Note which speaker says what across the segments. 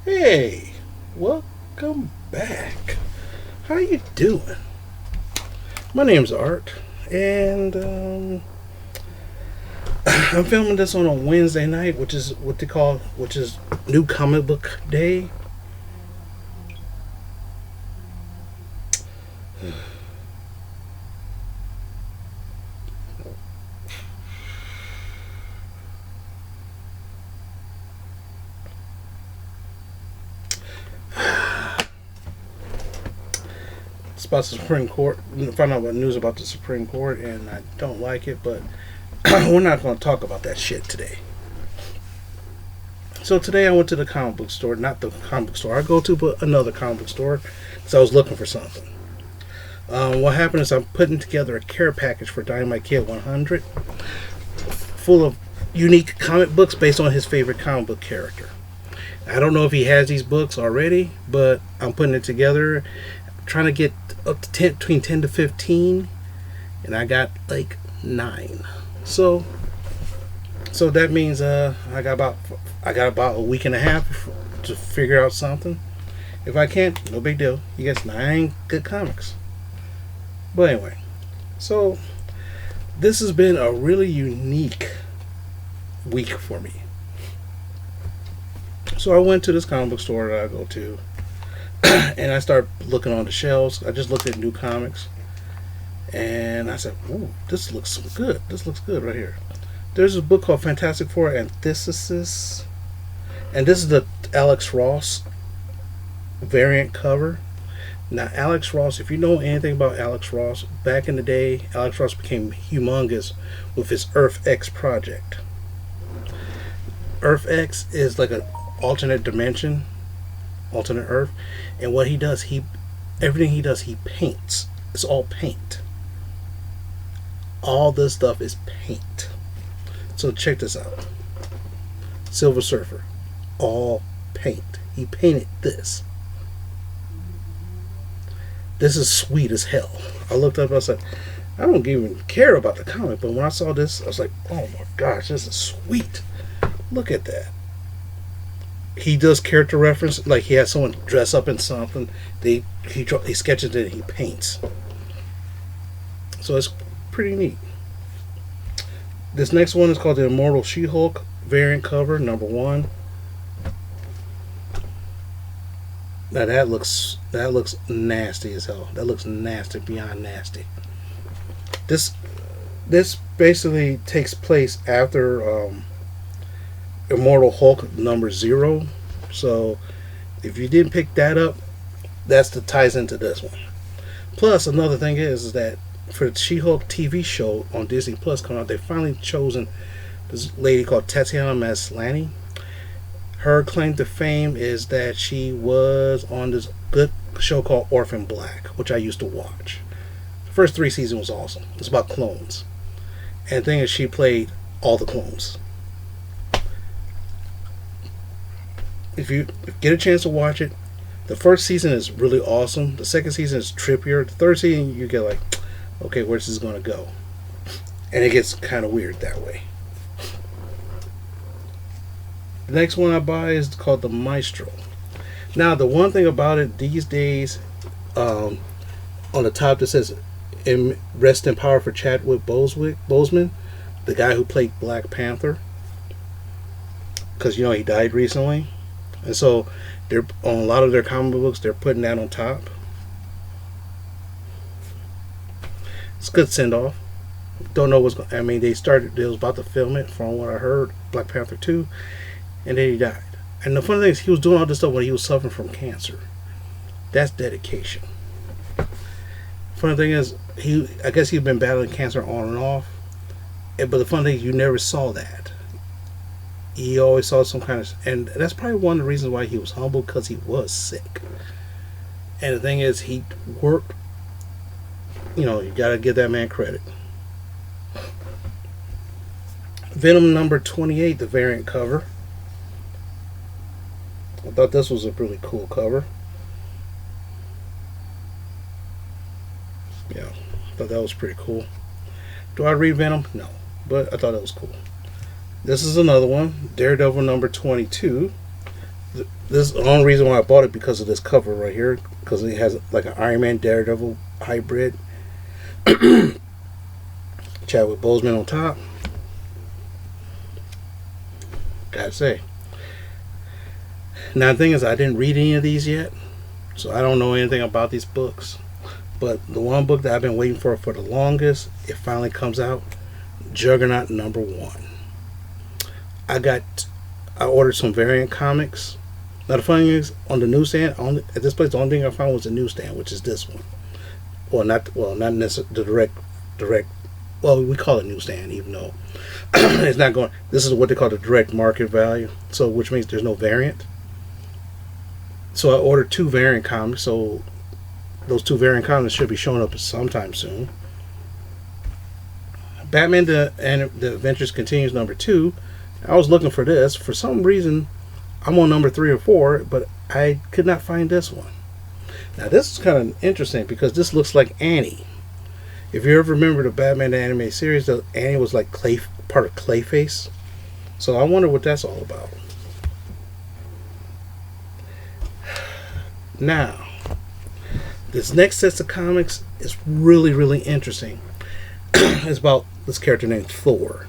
Speaker 1: Hey, welcome back. How you doing? My name's Art, and I'm filming this on a Wednesday night, which is which is New Comic Book Day. It's about the Supreme Court. Find out what news about the Supreme Court, and I don't like it, but we're not going to talk about that shit today. So today I went to the comic book store, not the comic book store I go to, but another comic book store, because I was looking for something. What happened is I'm putting together a care package for Dynamite Kid 100, full of unique comic books based on his favorite comic book character. I don't know if he has these books already, but I'm putting it together, trying to get up to 10, between 10 to 15, and I got like 9. So that means I got about a week and a half to figure out something. If I can't, no big deal. You get 9 good comics. But anyway, so this has been a really unique week for me. So I went to this comic book store that I go to, and I started looking on the shelves. I just looked at new comics, and I said, "Ooh, this looks good. This looks good right here." There's a book called Fantastic Four Antithesis, and this is the Alex Ross variant cover. Now, Alex Ross, if you know anything about Alex Ross, back in the day, Alex Ross became humongous with his Earth X project. Earth X is like an alternate dimension, alternate Earth, and what he does, everything he does, he paints. It's all paint. All this stuff is paint. So check this out. Silver Surfer, all paint. He painted this. This is sweet as hell. I looked up, I was like, I don't even care about the comic, but when I saw this, I was like, oh my gosh, this is sweet. Look at that. He does character reference, like he has someone dress up in something. He sketches it and he paints. So it's pretty neat. This next one is called the Immortal She-Hulk variant cover, number 1. Now that looks nasty as hell. That looks nasty beyond nasty. This basically takes place after Immortal Hulk number 0. So if you didn't pick that up, that's the ties into this one. Plus another thing is that for the She-Hulk TV show on Disney Plus coming out, they finally chosen this lady called Tatiana Maslany. Her claim to fame is that she was on this good show called Orphan Black, which I used to watch. The first 3 seasons was awesome. It's about clones. And the thing is, she played all the clones. If you get a chance to watch it, the first season is really awesome. The second season is trippier. The third season, you get like, okay, where's this going to go? And it gets kind of weird that way. The next one I buy is called the Maestro. Now, the one thing about it these days, on the top that says "Rest in Power" for Chadwick Boseman, the guy who played Black Panther, because you know he died recently, and so they're on a lot of their comic books. They're putting that on top. It's a good send off. Don't know what's going. I mean, they was about to film it, from what I heard, Black Panther 2. And then he died. And the funny thing is, he was doing all this stuff when he was suffering from cancer. That's dedication. Funny thing is, I guess he'd been battling cancer on and off. But the funny thing is, you never saw that. He always saw some kind of, and that's probably one of the reasons why he was humble, because he was sick. And the thing is, he worked. You know, you gotta give that man credit. Venom number 28, the variant cover. I thought this was a really cool cover. Yeah, I thought that was pretty cool. Do I read Venom? No, but I thought it was cool. This is another one, Daredevil number 22. This is the only reason why I bought it, because of this cover right here, because it has like an Iron Man Daredevil hybrid. Chadwick Boseman on top. Gotta say. Now the thing is, I didn't read any of these yet, so I don't know anything about these books. But the one book that I've been waiting for the longest, it finally comes out. Juggernaut #1. I ordered some variant comics. Now the funny thing is, on the newsstand, at this place, the only thing I found was a newsstand, which is this one. Not necessarily the direct. Well, we call it newsstand, even though it's not going. This is what they call the direct market value. So, which means there's no variant. So I ordered 2 variant comics. So those 2 variant comics should be showing up sometime soon. Batman the Adventures Continues #2. I was looking for this. For some reason, I'm on number 3 or 4, but I could not find this one. Now this is kind of interesting because this looks like Annie. If you ever remember the Batman the Anime series, Annie was like part of Clayface. So I wonder what that's all about. Now, this next set of comics is really, really interesting. It's about this character named Thor.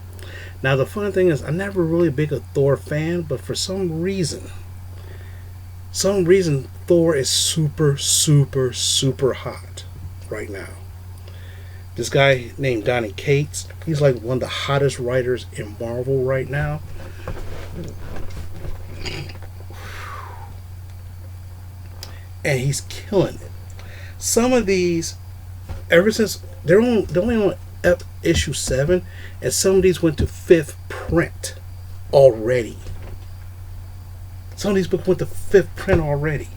Speaker 1: Now the fun thing is, I'm never really big a Thor fan, but for some reason Thor is super, super, super hot right now. This guy named Donny Cates, he's like one of the hottest writers in Marvel right now. And he's killing it. Some of these, ever since they're only on issue 7, and some of these went to 5th print already. Some of these books went to 5th print already.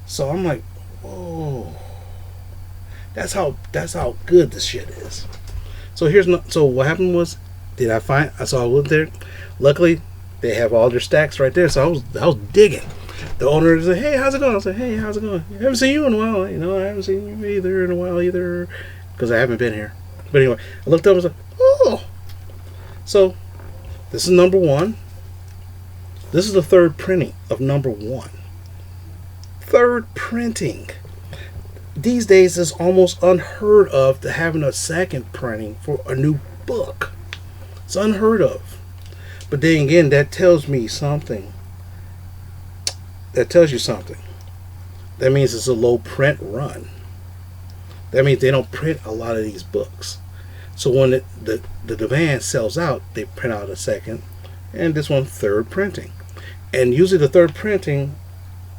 Speaker 1: So I'm like, whoa. That's how good this shit is. So what happened was, I saw a look there. Luckily, they have all their stacks right there. So I was digging. The owner said, "Hey, how's it going?" I said, "Hey, how's it going? I haven't seen you in a while. I haven't seen you either in a while either, because I haven't been here." But anyway, I looked up and was like, "Oh." So this is #1. This is the 3rd printing of #1. 3rd printing. These days, it's almost unheard of to having a 2nd printing for a new book. It's unheard of. But then again, that tells me something. That tells you something. That means it's a low print run. That means they don't print a lot of these books. So when the demand sells out, they print out a 2nd, and this one 3rd printing. And usually the 3rd printing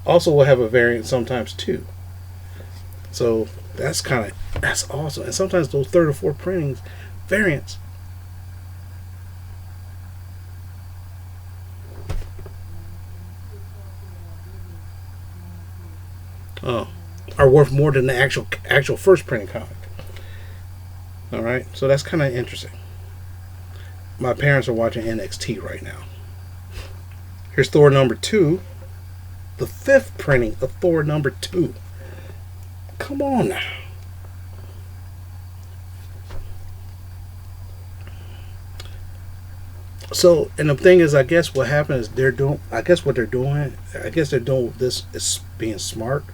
Speaker 1: also will have a variant sometimes too. So that's awesome. And sometimes those 3rd or 4th printings, variants, are worth more than the actual first printing comic. All right, so that's kind of interesting. My parents are watching NXT right now. Here's Thor #2, the 5th printing of Thor #2. Come on now. So, and the thing is, I guess what happened is they're doing this is being smart.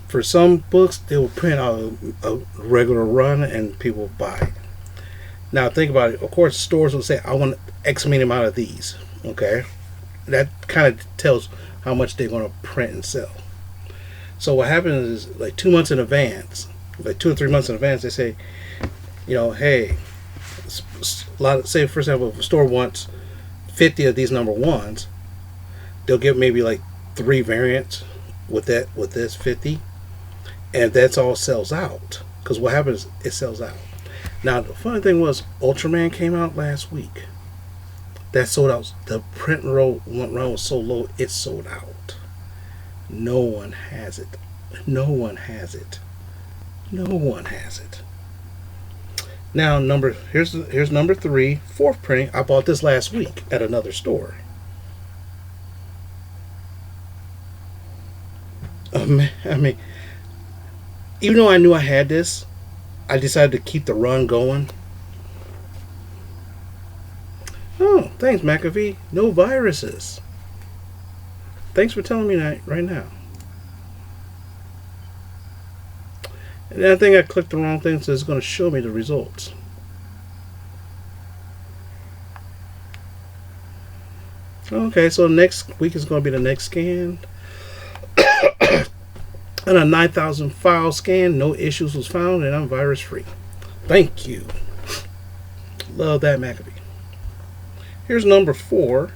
Speaker 1: For some books, they will print out a regular run and people will buy it. Now, think about it. Of course, stores will say, "I want X amount of these." Okay? That kind of tells how much they're going to print and sell. So what happens is, like 2 months in advance, like 2 or 3 months in advance, they say, hey, say for example, if a store wants 50 of these #1s, they'll get maybe like 3 variants with this 50, and that's all sells out. Because what happens, it sells out. Now the funny thing was, Ultraman came out last week. That sold out. The print run was so low, it sold out. No one has it. No one has it. No one has it. Now here's #3, 4th printing. I bought this last week at another store. I mean, even though I knew I had this, I decided to keep the run going. Oh, thanks, McAfee. No viruses. Thanks for telling me that right now. And I think I clicked the wrong thing, so it's going to show me the results. Okay, so next week is going to be the next scan. And a 9,000 file scan, no issues was found, and I'm virus free. Thank you. Love that, McAfee. Here's number 4.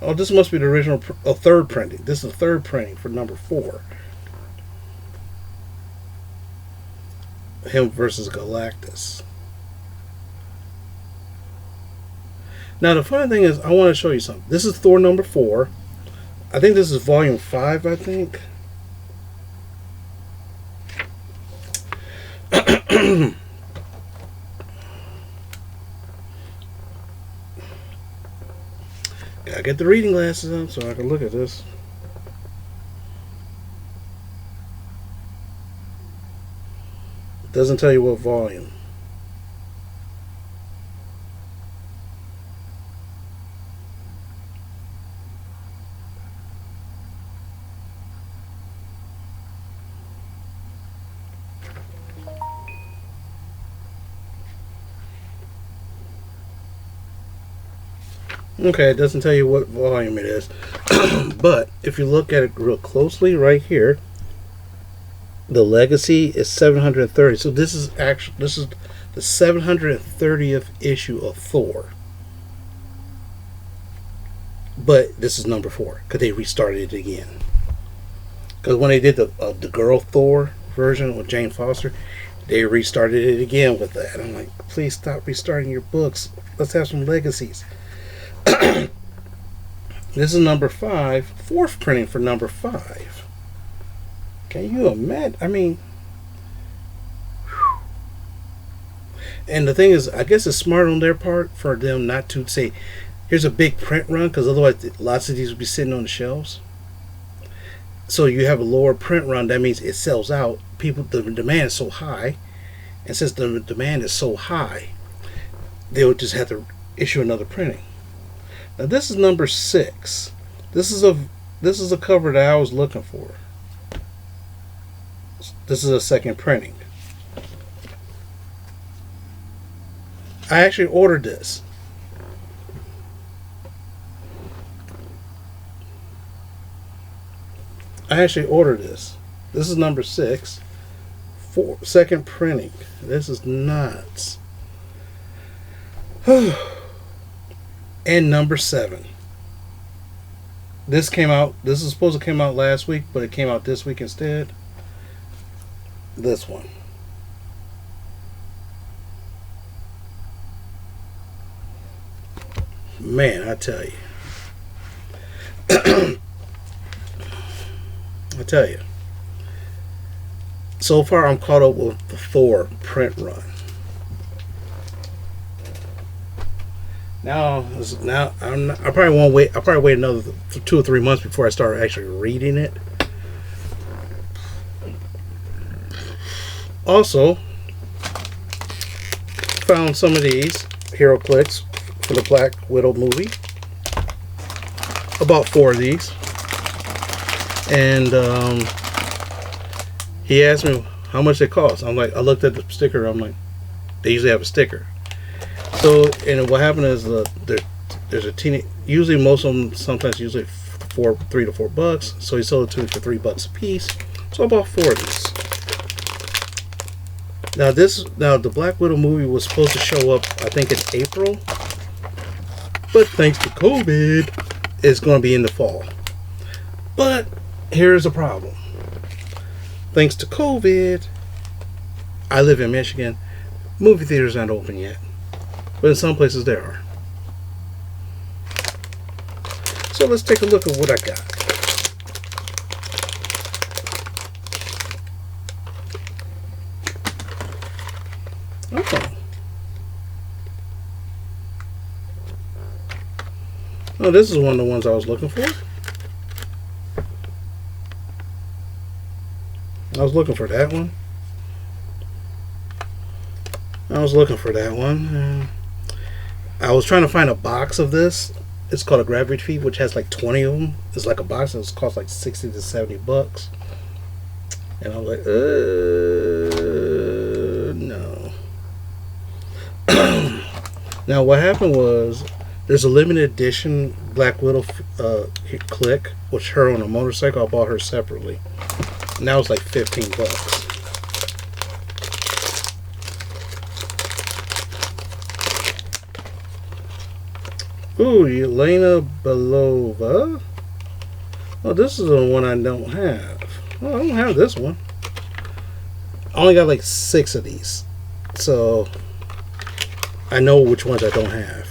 Speaker 1: Oh, this must be the original, third printing. This is the third printing for number 4. Him versus Galactus. Now, the funny thing is, I want to show you something. This is Thor number 4. I think this is volume 5, I think. Gotta get the reading glasses on so I can look at this. It doesn't tell you what volume. Okay, it doesn't tell you what volume it is. But if you look at it real closely right here, the legacy is 730. So this is the 730th issue of Thor. But this is number 4 because they restarted it again. Because when they did the girl Thor version with Jane Foster, they restarted it again with that. I'm like, please stop restarting your books. Let's have some legacies. This is number 5, 4th printing for number 5. Can you imagine? I mean, whew. And the thing is, I guess it's smart on their part for them not to say, here's a big print run, because otherwise lots of these would be sitting on the shelves. So you have a lower print run, that means it sells out. The demand is so high, and since the demand is so high, they would just have to issue another printing. Now this is number 6. This is a cover that I was looking for. This is a second printing. I actually ordered this. This is number 6. Second printing. This is nuts. And number 7. This is supposed to come out last week, but it came out this week instead. This one. Man, I tell you. So far I'm caught up with the Thor print run. Now I probably won't wait. I'll probably wait another 2 or 3 months before I start actually reading it. Also, found some of these hero clicks for the Black Widow movie. About 4 of these, and he asked me how much they cost. I looked at the sticker. I'm like, they usually have a sticker. So, and what happened is there's a teeny. Usually, most of them usually $3 to $4. So he sold it to me for $3 a piece. So I bought 4 of these. Now the Black Widow movie was supposed to show up, I think, in April, but thanks to COVID, it's going to be in the fall. But here's the problem. Thanks to COVID, I live in Michigan. Movie theaters aren't open yet, but in some places they are. So let's take a look at what I got. Oh. Oh, this is one of the ones I was looking for. I was looking for that one. I was trying to find a box of this. It's called a gravity feed, which has like 20 of them. It's like a box that costs like 60 to 70 bucks. And I was like, no. Now what happened was there's a limited edition Black Widow click, which her on a motorcycle. I bought her separately. And that was like 15 bucks. Ooh, Yelena Belova. Oh, this is the one I don't have. Oh, I don't have this one. I only got like 6 of these. So I know which ones I don't have.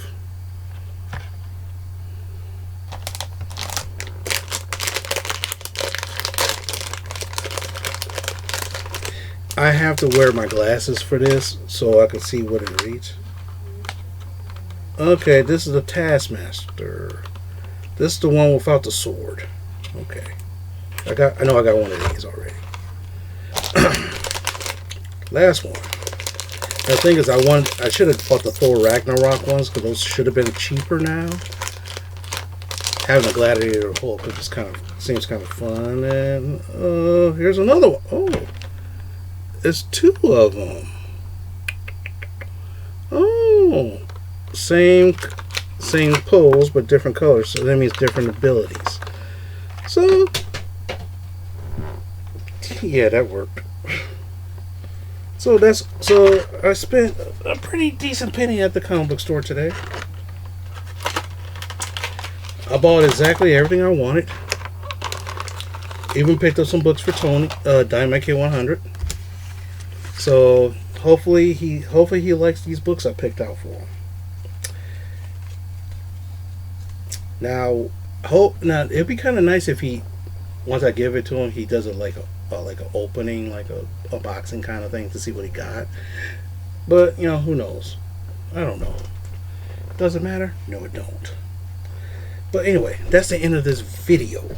Speaker 1: I have to wear my glasses for this so I can see what it reads. Okay, this is the Taskmaster. This is the one without the sword. Okay. I know I got one of these already. Last one. The thing is, I should have bought the Thor Ragnarok ones because those should have been cheaper now. Having a Gladiator Hulk just seems kind of fun. And here's another one. Oh, it's 2 of them. Oh, same pose but different colors. So that means different abilities. So yeah, that worked. So I spent a pretty decent penny at the comic book store today. I bought exactly everything I wanted. Even picked up some books for Tony, Dynamite K100. So hopefully he likes these books I picked out for him. Now it'd be kind of nice if once I give it to him, he does it like an opening, like a unboxing kind of thing to see what he got. But who knows? I don't know. Does it matter? No, it don't. But anyway, that's the end of this video.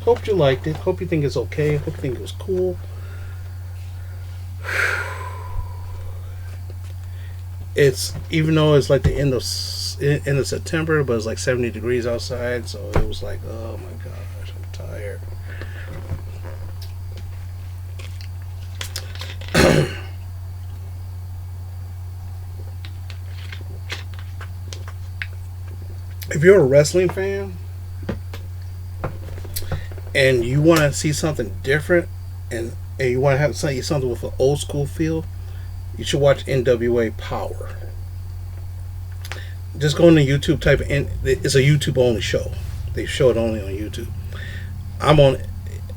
Speaker 1: Hope you liked it. Hope you think it's okay. Hope you think it was cool. It's, even though it's like the end of September, but it's like 70 degrees outside, so it was like, oh my gosh, I'm tired. If you're a wrestling fan and you want to see something different and you want to have something with an old school feel, you should watch NWA Power. Just go into YouTube, type in. It's a YouTube only show. They show it only on YouTube. I'm on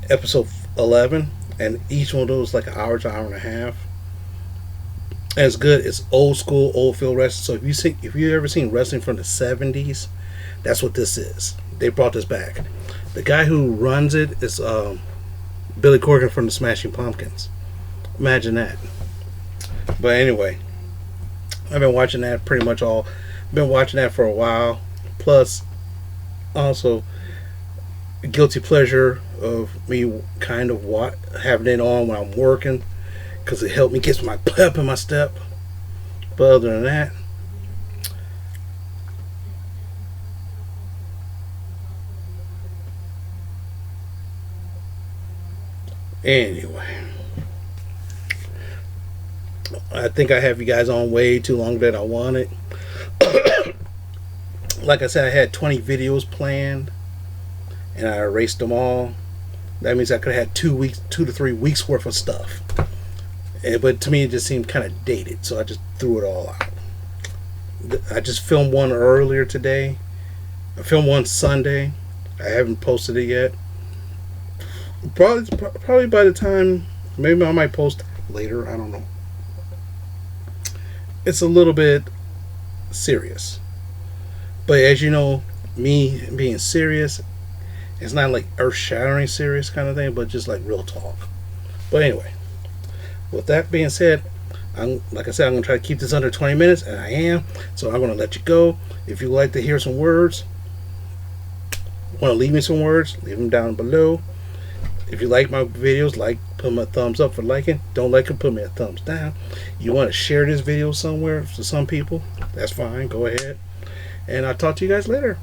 Speaker 1: episode 11, and each one of those is like an hour to hour and a half. And it's good. It's old school, old field wrestling. So if you ever seen wrestling from the 70s, that's what this is. They brought this back. The guy who runs it is Billy Corgan from the Smashing Pumpkins. Imagine that. But anyway, I've been watching that pretty much all. Been watching that for a while. Plus, also, guilty pleasure of me kind of having it on when I'm working, because it helped me get my pep in my step. But other than that, anyway, I think I have you guys on way too long than I wanted. Like I said, I had 20 videos planned and I erased them all. That means I could have had 2 to 3 weeks worth of stuff. But to me, it just seemed kind of dated, so I just threw it all out. I just filmed one earlier today. I filmed one Sunday. I haven't posted it yet. Probably by the time, maybe I might post later. I don't know. It's a little bit serious. But as you know, me being serious, it's not like earth-shattering serious kind of thing, but just like real talk. But anyway, with that being said, like I said, I'm going to try to keep this under 20 minutes, and I am. So I'm going to let you go. If you'd like to hear some words, want to leave me some words, leave them down below. If you like my videos, Put me a thumbs up for liking. Don't like it, put me a thumbs down. You want to share this video somewhere to some people? That's fine. Go ahead. And I'll talk to you guys later.